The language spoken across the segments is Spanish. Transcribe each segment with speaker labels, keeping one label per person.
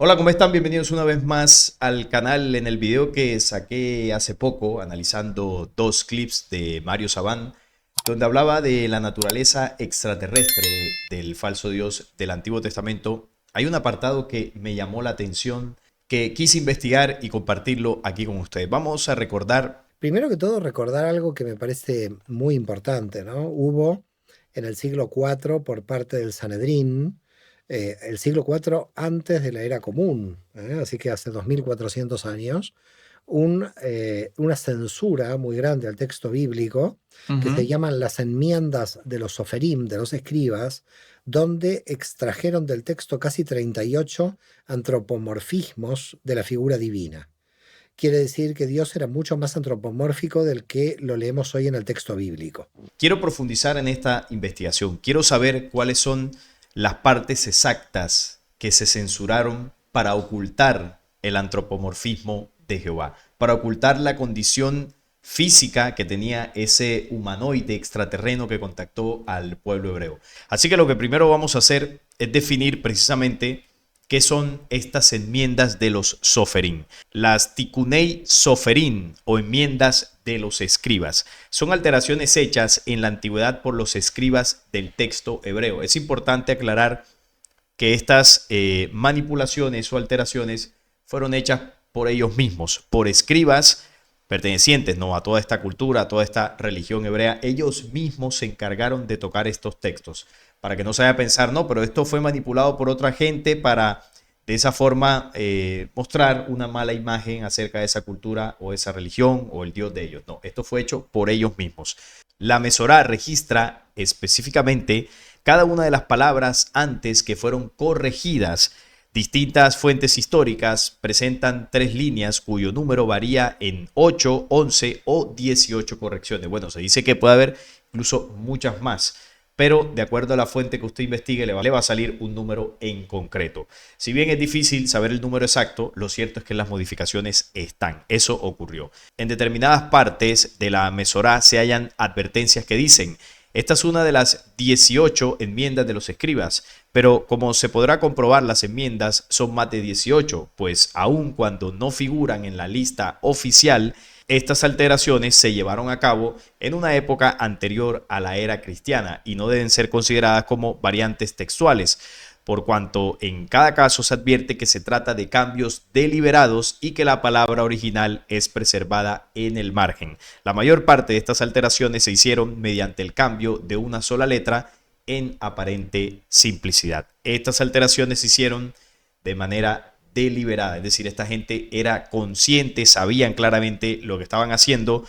Speaker 1: Hola, ¿cómo están? Bienvenidos una vez más al canal. En el video que saqué hace poco, analizando dos clips de Mario Sabán, donde hablaba de la naturaleza extraterrestre del falso Dios del Antiguo Testamento, hay un apartado que me llamó la atención, que quise investigar y compartirlo aquí con ustedes. Vamos a recordar.
Speaker 2: Primero que todo, recordar algo que me parece muy importante, ¿no? Hubo en el siglo IV por parte del Sanedrín, el siglo IV antes de la era común, así que hace 2400 años, una censura muy grande al texto bíblico que se
Speaker 1: Ujú.
Speaker 2: llaman las enmiendas de los soferim, de los escribas, donde extrajeron del texto casi 38 antropomorfismos de la figura divina. Quiere decir que Dios era mucho más antropomórfico del que lo leemos hoy en el texto bíblico.
Speaker 1: Quiero profundizar en esta investigación. Quiero saber cuáles son las partes exactas que se censuraron para ocultar el antropomorfismo de Jehová, para ocultar la condición física que tenía ese humanoide extraterreno que contactó al pueblo hebreo. Así que lo que primero vamos a hacer es definir precisamente qué son estas enmiendas de los soferín. Las tikunei soferín o enmiendas de los escribas son alteraciones hechas en la antigüedad por los escribas del texto hebreo. Es importante aclarar que estas manipulaciones o alteraciones fueron hechas por ellos mismos, por escribas pertenecientes, ¿no?, a toda esta cultura, a toda esta religión hebrea. Ellos mismos se encargaron de tocar estos textos, para que no se vaya a pensar, no, pero esto fue manipulado por otra gente para de esa forma mostrar una mala imagen acerca de esa cultura o esa religión o el Dios de ellos. No, esto fue hecho por ellos mismos. La Mesorá registra específicamente cada una de las palabras antes que fueron corregidas. Distintas fuentes históricas presentan tres líneas cuyo número varía en 8, 11 o 18 correcciones. Bueno, se dice que puede haber incluso muchas más, pero de acuerdo a la fuente que usted investigue le va a salir un número en concreto. Si bien es difícil saber el número exacto, lo cierto es que las modificaciones están. Eso ocurrió. En determinadas partes de la Mesorá se hallan advertencias que dicen: esta es una de las 18 enmiendas de los escribas, pero como se podrá comprobar, las enmiendas son más de 18, pues aun cuando no figuran en la lista oficial, estas alteraciones se llevaron a cabo en una época anterior a la era cristiana y no deben ser consideradas como variantes textuales, por cuanto en cada caso se advierte que se trata de cambios deliberados y que la palabra original es preservada en el margen. La mayor parte de estas alteraciones se hicieron mediante el cambio de una sola letra en aparente simplicidad. Estas alteraciones se hicieron de manera deliberada, es decir, esta gente era consciente, sabían claramente lo que estaban haciendo.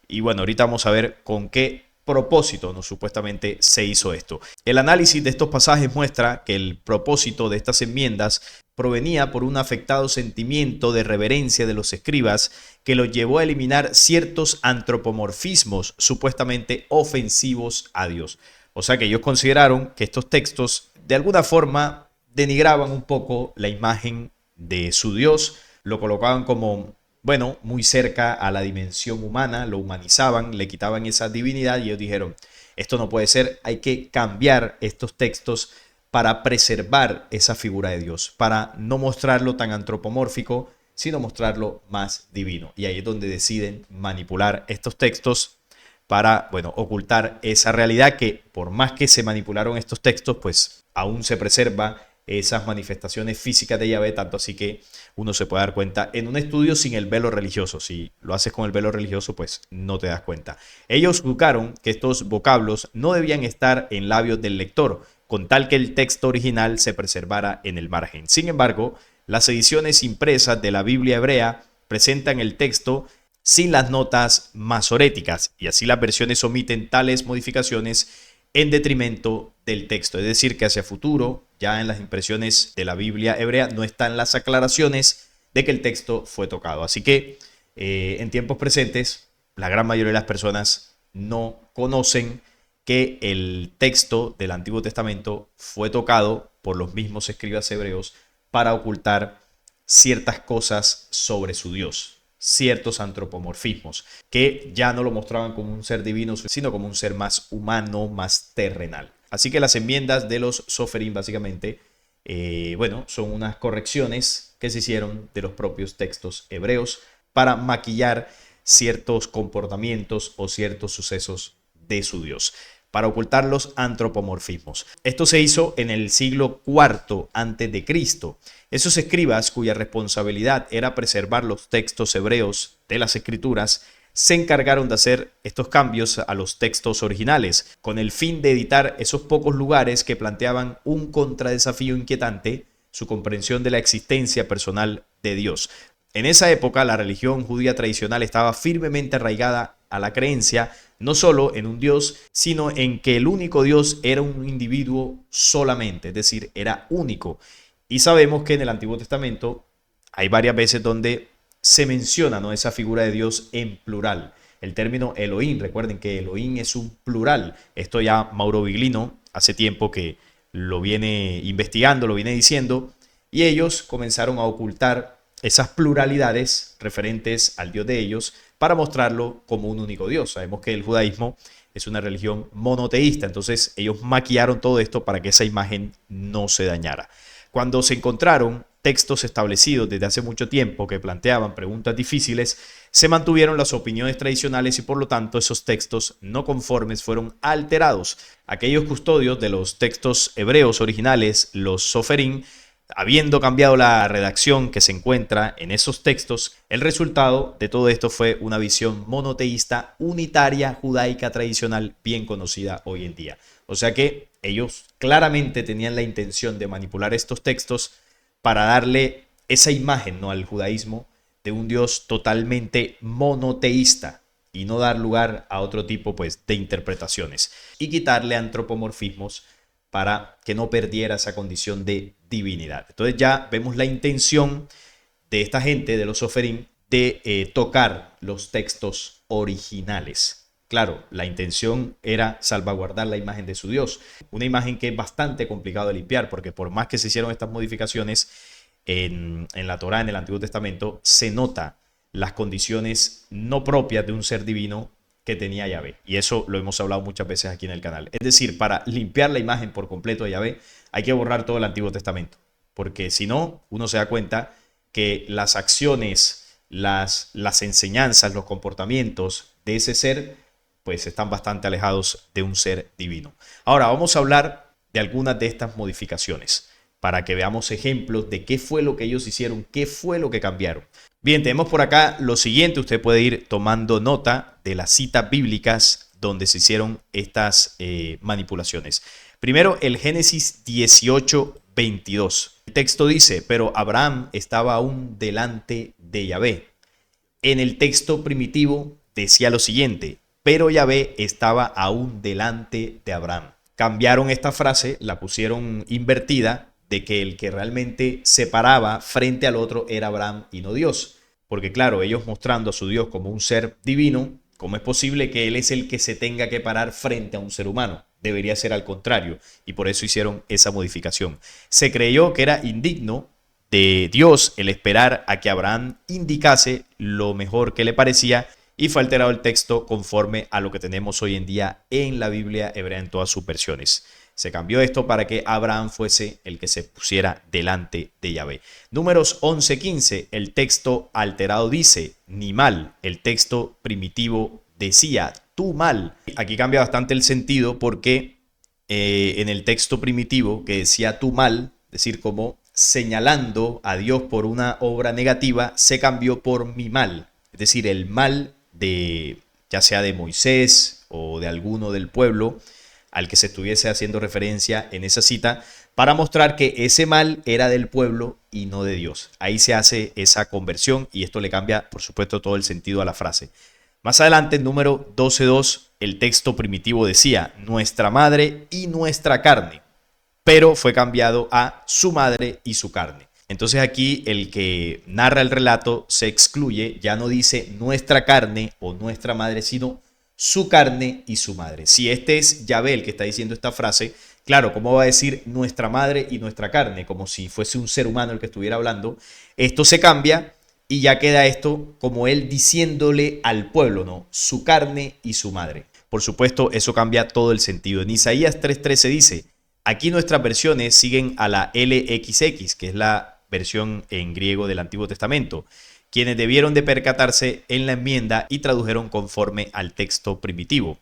Speaker 1: Y bueno, ahorita vamos a ver con qué propósito no supuestamente se hizo esto. El análisis de estos pasajes muestra que el propósito de estas enmiendas provenía por un afectado sentimiento de reverencia de los escribas que los llevó a eliminar ciertos antropomorfismos supuestamente ofensivos a Dios. O sea que ellos consideraron que estos textos de alguna forma denigraban un poco la imagen de su Dios, lo colocaban como, bueno, muy cerca a la dimensión humana, lo humanizaban, le quitaban esa divinidad y ellos dijeron, esto no puede ser, hay que cambiar estos textos para preservar esa figura de Dios, para no mostrarlo tan antropomórfico, sino mostrarlo más divino. Y ahí es donde deciden manipular estos textos para, bueno, ocultar esa realidad que por más que se manipularon estos textos, pues aún se preserva esas manifestaciones físicas de Yahvé, tanto así que uno se puede dar cuenta en un estudio sin el velo religioso. Si lo haces con el velo religioso, pues no te das cuenta. Ellos buscaron que estos vocablos no debían estar en labios del lector, con tal que el texto original se preservara en el margen. Sin embargo, las ediciones impresas de la Biblia hebrea presentan el texto sin las notas masoréticas y así las versiones omiten tales modificaciones en detrimento del texto. Es decir, que hacia futuro, ya en las impresiones de la Biblia hebrea, no están las aclaraciones de que el texto fue tocado. Así que en tiempos presentes, la gran mayoría de las personas no conocen que el texto del Antiguo Testamento fue tocado por los mismos escribas hebreos para ocultar ciertas cosas sobre su Dios, ciertos antropomorfismos, que ya no lo mostraban como un ser divino, sino como un ser más humano, más terrenal. Así que las enmiendas de los Soferim básicamente Bueno, son unas correcciones que se hicieron de los propios textos hebreos para maquillar ciertos comportamientos o ciertos sucesos de su Dios, para ocultar los antropomorfismos. Esto se hizo en el siglo IV antes de Cristo. Esos escribas, cuya responsabilidad era preservar los textos hebreos de las Escrituras, se encargaron de hacer estos cambios a los textos originales, con el fin de editar esos pocos lugares que planteaban un contradesafío inquietante, su comprensión de la existencia personal de Dios. En esa época, la religión judía tradicional estaba firmemente arraigada a la creencia no solo en un Dios, sino en que el único Dios era un individuo solamente, es decir, era único. Y sabemos que en el Antiguo Testamento hay varias veces donde se menciona, ¿no?, esa figura de Dios en plural. El término Elohim, recuerden que Elohim es un plural. Esto ya Mauro Viglino hace tiempo que lo viene investigando, lo viene diciendo, y ellos comenzaron a ocultar esas pluralidades referentes al Dios de ellos para mostrarlo como un único Dios. Sabemos que el judaísmo es una religión monoteísta, entonces ellos maquillaron todo esto para que esa imagen no se dañara. Cuando se encontraron textos establecidos desde hace mucho tiempo que planteaban preguntas difíciles, se mantuvieron las opiniones tradicionales y por lo tanto esos textos no conformes fueron alterados. Aquellos custodios de los textos hebreos originales, los soferim, habiendo cambiado la redacción que se encuentra en esos textos, el resultado de todo esto fue una visión monoteísta, unitaria, judaica tradicional, bien conocida hoy en día. O sea que ellos claramente tenían la intención de manipular estos textos para darle esa imagen, ¿no?, al judaísmo de un Dios totalmente monoteísta y no dar lugar a otro tipo, pues, de interpretaciones y quitarle antropomorfismos para que no perdiera esa condición de divinidad. Entonces ya vemos la intención de esta gente, de los soferim, de tocar los textos originales. Claro, la intención era salvaguardar la imagen de su Dios. Una imagen que es bastante complicado de limpiar, porque por más que se hicieron estas modificaciones en la Torá, en el Antiguo Testamento, se nota las condiciones no propias de un ser divino que tenía Yahvé. Y eso lo hemos hablado muchas veces aquí en el canal. Es decir, para limpiar la imagen por completo de Yahvé, hay que borrar todo el Antiguo Testamento. Porque si no, uno se da cuenta que las acciones, las enseñanzas, los comportamientos de ese ser, pues están bastante alejados de un ser divino. Ahora vamos a hablar de algunas de estas modificaciones para que veamos ejemplos de qué fue lo que ellos hicieron, qué fue lo que cambiaron. Bien, tenemos por acá lo siguiente. Usted puede ir tomando nota de las citas bíblicas donde se hicieron estas manipulaciones. Primero, el Génesis 18:22. El texto dice, pero Abraham estaba aún delante de Yahvé. En el texto primitivo decía lo siguiente, pero Yahvé estaba aún delante de Abraham. Cambiaron esta frase, la pusieron invertida, de que el que realmente se paraba frente al otro era Abraham y no Dios. Porque claro, ellos mostrando a su Dios como un ser divino, ¿cómo es posible que él es el que se tenga que parar frente a un ser humano? Debería ser al contrario, y por eso hicieron esa modificación. Se creyó que era indigno de Dios el esperar a que Abraham indicase lo mejor que le parecía, y fue alterado el texto conforme a lo que tenemos hoy en día en la Biblia hebrea en todas sus versiones. Se cambió esto para que Abraham fuese el que se pusiera delante de Yahvé. Números 11:15, el texto alterado dice, ni mal. El texto primitivo decía, tú mal. Aquí cambia bastante el sentido porque en el texto primitivo que decía tú mal, es decir, como señalando a Dios por una obra negativa, se cambió por mi mal. Es decir, el mal de ya sea de Moisés o de alguno del pueblo al que se estuviese haciendo referencia en esa cita, para mostrar que ese mal era del pueblo y no de Dios. Ahí se hace esa conversión y esto le cambia, por supuesto, todo el sentido a la frase. Más adelante, en número 12:2, el texto primitivo decía, nuestra madre y nuestra carne, pero fue cambiado a su madre y su carne. Entonces aquí el que narra el relato se excluye, ya no dice nuestra carne o nuestra madre, sino su carne y su madre. Si este es Yahvé el que está diciendo esta frase, claro, ¿cómo va a decir nuestra madre y nuestra carne? Como si fuese un ser humano el que estuviera hablando. Esto se cambia y ya queda esto como él diciéndole al pueblo, ¿no? Su carne y su madre. Por supuesto, eso cambia todo el sentido. En Isaías 3:13 dice, Aquí nuestras versiones siguen a la LXX, que es la versión en griego del Antiguo Testamento, quienes debieron de percatarse en la enmienda y tradujeron conforme al texto primitivo.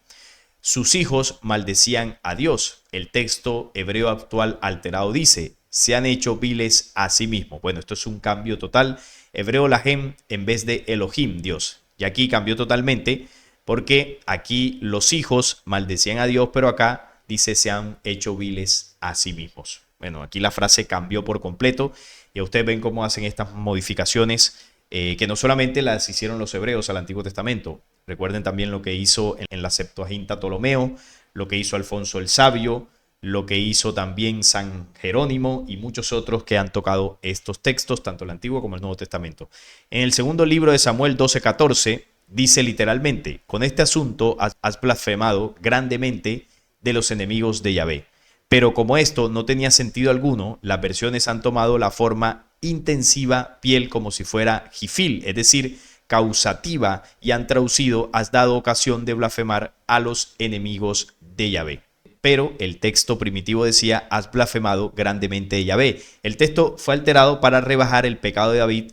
Speaker 1: Sus hijos maldecían a Dios. El texto hebreo actual alterado dice: se han hecho viles a sí mismos. Bueno, esto es un cambio total. Hebreo Lahem en vez de Elohim, Dios. Y aquí cambió totalmente porque aquí los hijos maldecían a Dios, pero acá dice: se han hecho viles a sí mismos. Bueno, aquí la frase cambió por completo y ustedes ven cómo hacen estas modificaciones que no solamente las hicieron los hebreos al Antiguo Testamento. Recuerden también lo que hizo en la Septuaginta Ptolomeo, lo que hizo Alfonso el Sabio, lo que hizo también San Jerónimo y muchos otros que han tocado estos textos, tanto el Antiguo como el Nuevo Testamento. En el segundo libro de Samuel 12:14 dice literalmente: con este asunto has blasfemado grandemente de los enemigos de Yahvé. Pero como esto no tenía sentido alguno, las versiones han tomado la forma intensiva piel como si fuera jifil, es decir, causativa, y han traducido: has dado ocasión de blasfemar a los enemigos de Yahvé. Pero el texto primitivo decía: has blasfemado grandemente de Yahvé. El texto fue alterado para rebajar el pecado de David,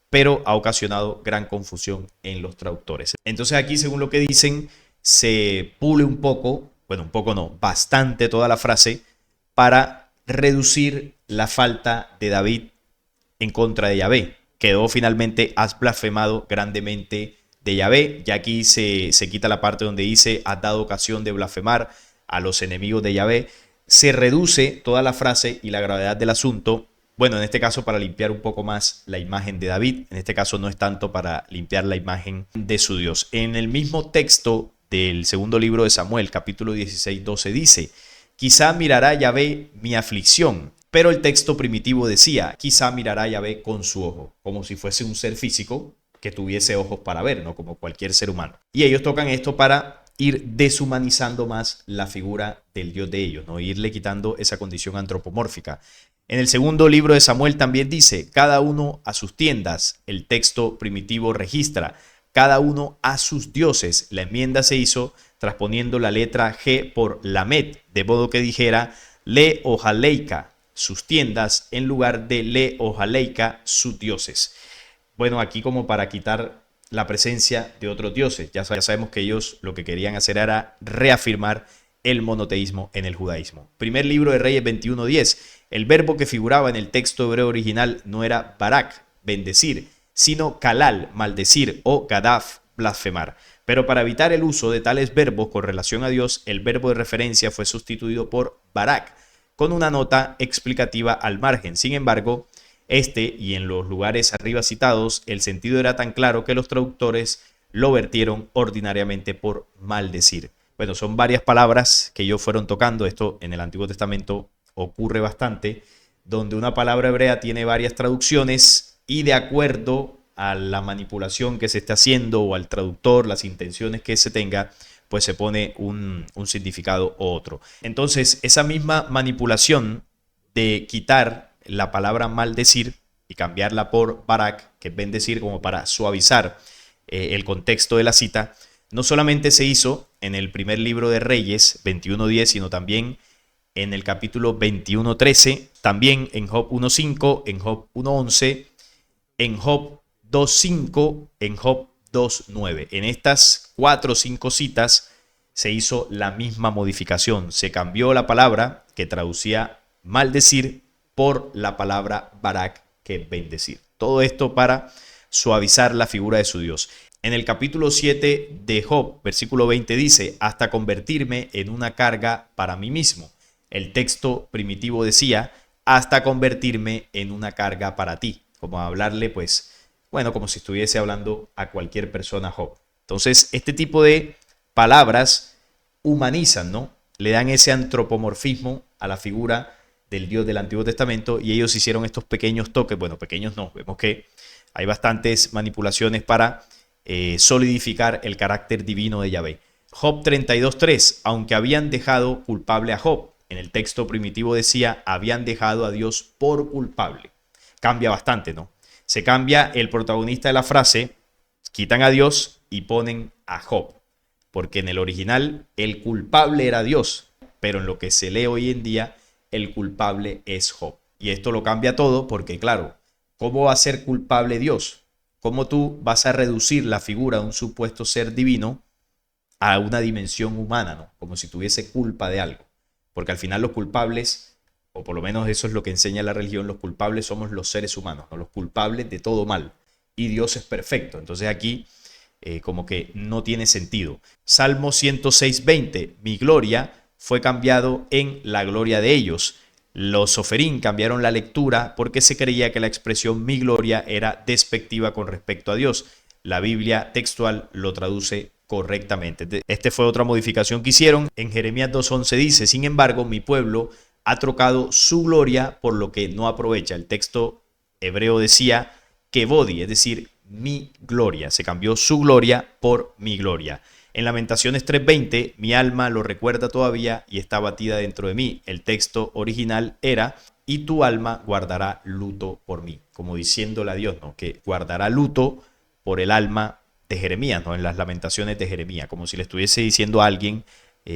Speaker 1: pero ha ocasionado gran confusión en los traductores. Entonces aquí, según lo que dicen, se pule un poco, bueno, un poco no, bastante toda la frase para reducir la falta de David en contra de Yahvé. Quedó finalmente: has blasfemado grandemente de Yahvé. Y aquí se quita la parte donde dice: has dado ocasión de blasfemar a los enemigos de Yahvé. Se reduce toda la frase y la gravedad del asunto. Bueno, en este caso para limpiar un poco más la imagen de David. En este caso no es tanto para limpiar la imagen de su Dios. En el mismo texto del segundo libro de Samuel, capítulo 16:12 dice: quizá mirará Yahvé mi aflicción. Pero el texto primitivo decía: quizá mirará Yahvé con su ojo, como si fuese un ser físico que tuviese ojos para ver, ¿no? Como cualquier ser humano. Y ellos tocan esto para ir deshumanizando más la figura del Dios de ellos, ¿no? Irle quitando esa condición antropomórfica. En el segundo libro de Samuel también dice: cada uno a sus tiendas. El texto primitivo registra: cada uno a sus dioses. La enmienda se hizo transponiendo la letra G por Lamed, de modo que dijera Le Ojaleika, sus tiendas, en lugar de Le Ojaleika, sus dioses. Bueno, aquí como para quitar la presencia de otros dioses. Ya sabemos que ellos lo que querían hacer era reafirmar el monoteísmo en el judaísmo. Primer libro de Reyes 21:10. El verbo que figuraba en el texto hebreo original no era barak, bendecir, sino kalal, maldecir, o gadaf, blasfemar. Pero para evitar el uso de tales verbos con relación a Dios, el verbo de referencia fue sustituido por barak, con una nota explicativa al margen. Sin embargo, y en los lugares arriba citados, el sentido era tan claro que los traductores lo vertieron ordinariamente por maldecir. Bueno, son varias palabras que ellos fueron tocando. Esto en el Antiguo Testamento ocurre bastante, donde una palabra hebrea tiene varias traducciones y de acuerdo a la manipulación que se esté haciendo o al traductor, las intenciones que se tenga, pues se pone un significado u otro. Entonces, esa misma manipulación de quitar la palabra maldecir y cambiarla por barak, que es bendecir, como para suavizar el contexto de la cita, no solamente se hizo en el primer libro de Reyes 21:10, sino también en el capítulo 21:13, también en Job 1:5, en Job 1:11, en Job 2:5, en Job 2:9. En estas 4 o 5 citas se hizo la misma modificación. Se cambió la palabra que traducía maldecir por la palabra barak, que es bendecir. Todo esto para suavizar la figura de su Dios. En el capítulo 7 de Job, versículo 20 dice: hasta convertirme en una carga para mí mismo. El texto primitivo decía: hasta convertirme en una carga para ti. Como hablarle, pues, bueno, como si estuviese hablando a cualquier persona Job. Entonces, este tipo de palabras humanizan, ¿no? Le dan ese antropomorfismo a la figura del Dios del Antiguo Testamento, y ellos hicieron estos pequeños toques. Bueno, pequeños no, vemos que hay bastantes manipulaciones para solidificar el carácter divino de Yahvé. Job 32:3, aunque habían dejado culpable a Job, en el texto primitivo decía: habían dejado a Dios por culpable. Cambia bastante, ¿no? Se cambia el protagonista de la frase, quitan a Dios y ponen a Job, porque en el original el culpable era Dios, pero en lo que se lee hoy en día el culpable es Job. Y esto lo cambia todo porque, claro, ¿cómo va a ser culpable Dios? ¿Cómo tú vas a reducir la figura de un supuesto ser divino a una dimensión humana, ¿no? Como si tuviese culpa de algo? Porque al final los culpables, o por lo menos eso es lo que enseña la religión, los culpables somos los seres humanos, ¿no? Los culpables de todo mal. Y Dios es perfecto. Entonces aquí como que no tiene sentido. Salmo 106:20, mi gloria fue cambiado en la gloria de ellos. Los soferín cambiaron la lectura porque se creía que la expresión mi gloria era despectiva con respecto a Dios. La Biblia textual lo traduce correctamente. Esta fue otra modificación que hicieron. En Jeremías 2:11 dice, sin embargo, mi pueblo ha trocado su gloria por lo que no aprovecha. El texto hebreo decía kevodi, es decir, mi gloria. Se cambió su gloria por mi gloria. En Lamentaciones 3:20, mi alma lo recuerda todavía y está batida dentro de mí. El texto original era, y tu alma guardará luto por mí. Como diciéndole a Dios, ¿no? Que guardará luto por el alma de Jeremías, ¿no? En las Lamentaciones de Jeremías, como si le estuviese diciendo a alguien,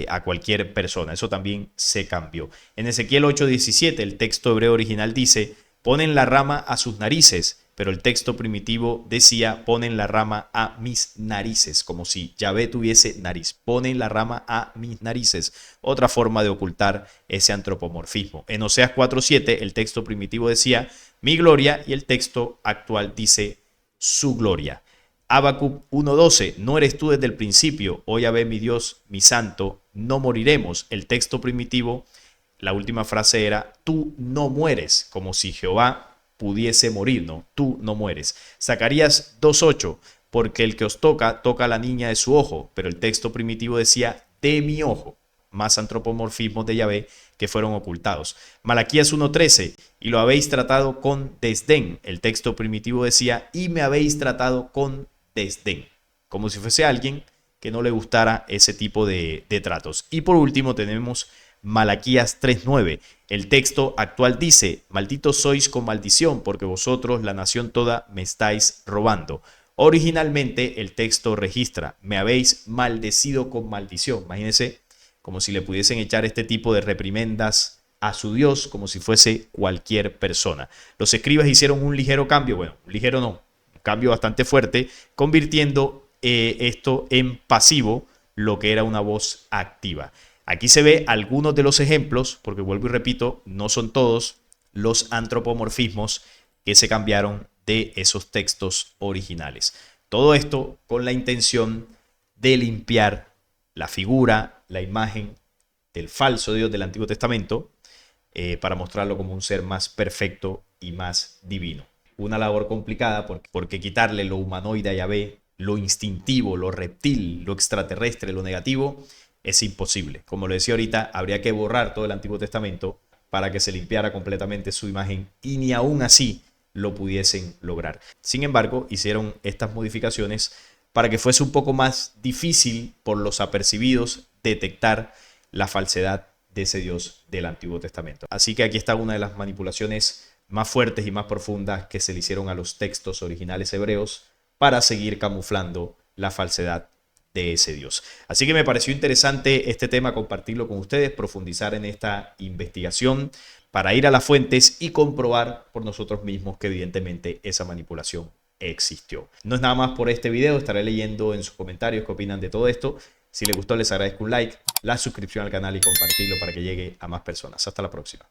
Speaker 1: a cualquier persona. Eso también se cambió. En Ezequiel 8:17, el texto hebreo original dice, ponen la rama a sus narices, pero el texto primitivo decía, ponen la rama a mis narices, como si Yahvé tuviese nariz. Ponen la rama a mis narices. Otra forma de ocultar ese antropomorfismo. En Oseas 4:7, el texto primitivo decía, mi gloria, y el texto actual dice, su gloria. Habacuc 1:12, no eres tú desde el principio, oh Yahvé mi Dios, mi santo, no moriremos. El texto primitivo, la última frase era, tú no mueres, como si Jehová pudiese morir, ¿no? Tú no mueres. Zacarías 2:8, porque el que os toca, toca a la niña de su ojo, pero el texto primitivo decía, de mi ojo. Más antropomorfismos de Yahvé que fueron ocultados. Malaquías 1:13, y lo habéis tratado con desdén. El texto primitivo decía, y me habéis tratado con desdén. Como si fuese alguien que no le gustara ese tipo de tratos. Y por último tenemos Malaquías 3:9. El texto actual dice, malditos sois con maldición, porque vosotros, la nación toda, me estáis robando. Originalmente el texto registra, me habéis maldecido con maldición. Imagínense, como si le pudiesen echar este tipo de reprimendas a su Dios, como si fuese cualquier persona. Los escribas hicieron un ligero cambio, bueno, un ligero no, un cambio bastante fuerte, convirtiendo esto en pasivo, lo que era una voz activa. Aquí se ve algunos de los ejemplos, porque vuelvo y repito, no son todos los antropomorfismos que se cambiaron de esos textos originales. Todo esto con la intención de limpiar la figura, la imagen del falso Dios del Antiguo Testamento para mostrarlo como un ser más perfecto y más divino. Una labor complicada porque quitarle lo humanoide a Yahvé, lo instintivo, lo reptil, lo extraterrestre, lo negativo, es imposible. Como lo decía ahorita, habría que borrar todo el Antiguo Testamento para que se limpiara completamente su imagen y ni aún así lo pudiesen lograr. Sin embargo, hicieron estas modificaciones para que fuese un poco más difícil por los apercibidos detectar la falsedad de ese Dios del Antiguo Testamento. Así que aquí está una de las manipulaciones más fuertes y más profundas que se le hicieron a los textos originales hebreos para seguir camuflando la falsedad de ese Dios. Así que me pareció interesante este tema, compartirlo con ustedes, profundizar en esta investigación para ir a las fuentes y comprobar por nosotros mismos que evidentemente esa manipulación existió. No es nada más por este video, estaré leyendo en sus comentarios qué opinan de todo esto. Si les gustó, les agradezco un like, la suscripción al canal y compartirlo para que llegue a más personas. Hasta la próxima.